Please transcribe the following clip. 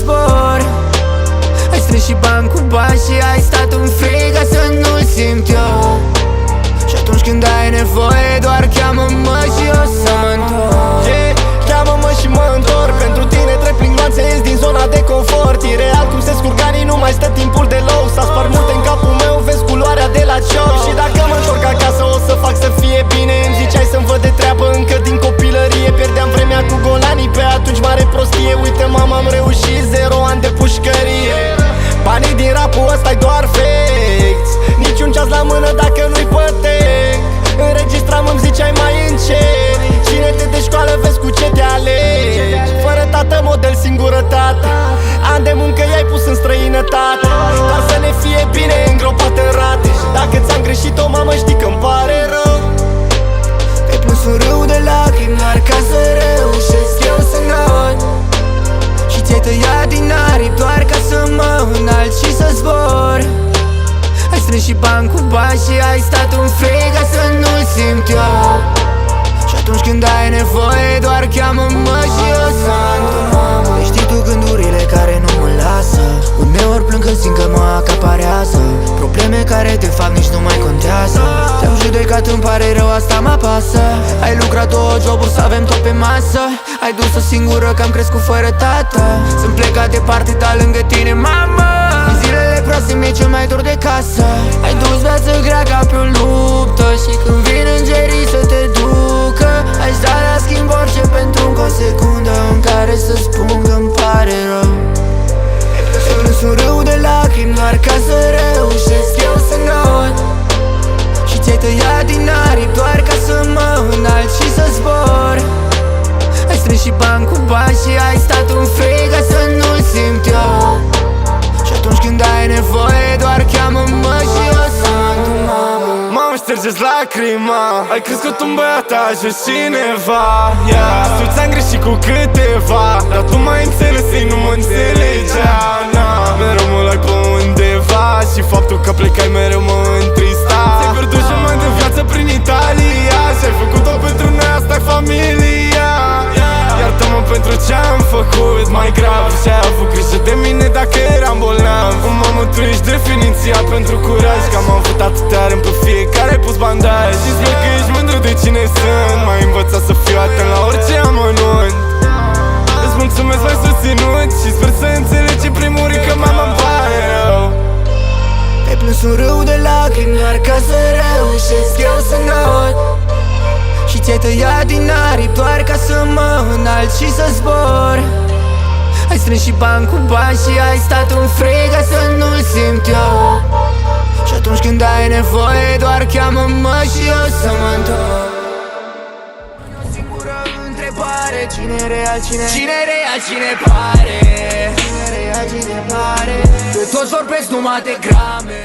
zbor. Ai strâns și bani cu bani și ai stat în frig ca să nu-l simt eu. Și atunci când ai nevoie doar cheamă-mă și o să mă întorc. Cheamă-mă și mă întorc. Pentru tine trec prin nuanțe, ies din zona de confort. E real cum se scurg anii, nu mai stă timpul deloc. S-a spart multe în capul meu, vezi culoarea de la cioc. Și dacă mă întorc acasă o să fac să fie bine. Îmi ziceai să-mi văd de treabă încă din copilărie. Pierdeam vremea cu golanii, pe atunci mare prostie. Uite mama, am reușit, 0 ani de pușcărie. Banii din rapul ăsta-i doar facts. Niciun ceas la mână dacă nu-i pătec. Înregistram, îmi ziceai mai încet. Cine-te de școală, vezi cu ce te alegi. Fără tată, model, singurătate. Ani de muncă i-ai pus în străinătate. Dar să ne fie bine îngropat în rate. Și dacă ți-am greșit-o, mamă, știi că-mi pare rău. Te-ai plâns un râu de lacrimi doar ca să reușesc eu să not. Și ți-ai tăiat din aripi doar ca să mă înalți și să zbor. Ai strâns și bani cu bani și ai stat în frig ca să nu-l simt eu. Și atunci când ai nevoie doar cheamă-mă și o să mă întorc. Știi tu gândurile care nu mă lasă. Uneori plâng când simt că mă acaparează. Probleme care de fapt nici nu mai contează. Te-am judecat, îmi pare rău, asta mă apasă. Ai lucrat 2 joburi să avem tot pe masă. Ai dus-o singură că am crescut fără tată. Sunt plecat departe, dar lângă tine, mamă. În zilele proaste mi-e cel mai dor de casă. Ai dus viață grea ca pe o luptă. Și când vin îngerii să te ducă, aș da la schimb orice pentru încă o secundă în care să spun că-mi pare rău. Te-ai plâns un râu de lacrimi doar ca să reușesc eu să not. Și ți-ai tăiat din aripi doar ca să mă înalți și să zbor. Ai strâns și bani cu bani și ai stat în frig ca să nu-l simt eu. Și atunci când ai nevoie doar cheamă-mă și o să mă întorc. Mamă, ștergeți lacrima. Ai crescut un băiat, a ajuns cineva, yeah. Tu ți-am greșit cu câteva, dar tu m-ai înțeles, ei nu mă înțelegea, nah. Mereu mă luai pe undeva și faptul că plecai mereu mă întrista. Ți-ai pierdut jumătate de viață prin Italia și ai făcut-o pentru noi, asta-i familia. Iartă-mă pentru ce-am făcut mai grav. Și-ai avut grijă de mine dacă eram bolnav. Mamă, tu ești definiția pentru curaj. Că am avut atâtea rând pe fiecare pus bandaj. Și sper că ești mândru de cine sunt. M-ai învățat să fiu atent la orice amănunt. Îți mulțumesc, m-ai susținut și sper să înțelegi în primul rând că mama-mi pare rău. Te-ai plâns un râu de lacrimi doar ca să reușesc eu să not. Și ți-ai tăiat din aripi doar ca să mă înalți și să zbor. Ai strâns și bani cu bani și ai stat în frig ca să nu-l simt eu. Și atunci când ai nevoie doar cheamă-mă și o să mă întorc. O singură întrebare: cine e real, cine real, cine pare? Cine real, cine pare? Că toți vorbesc numai de grame.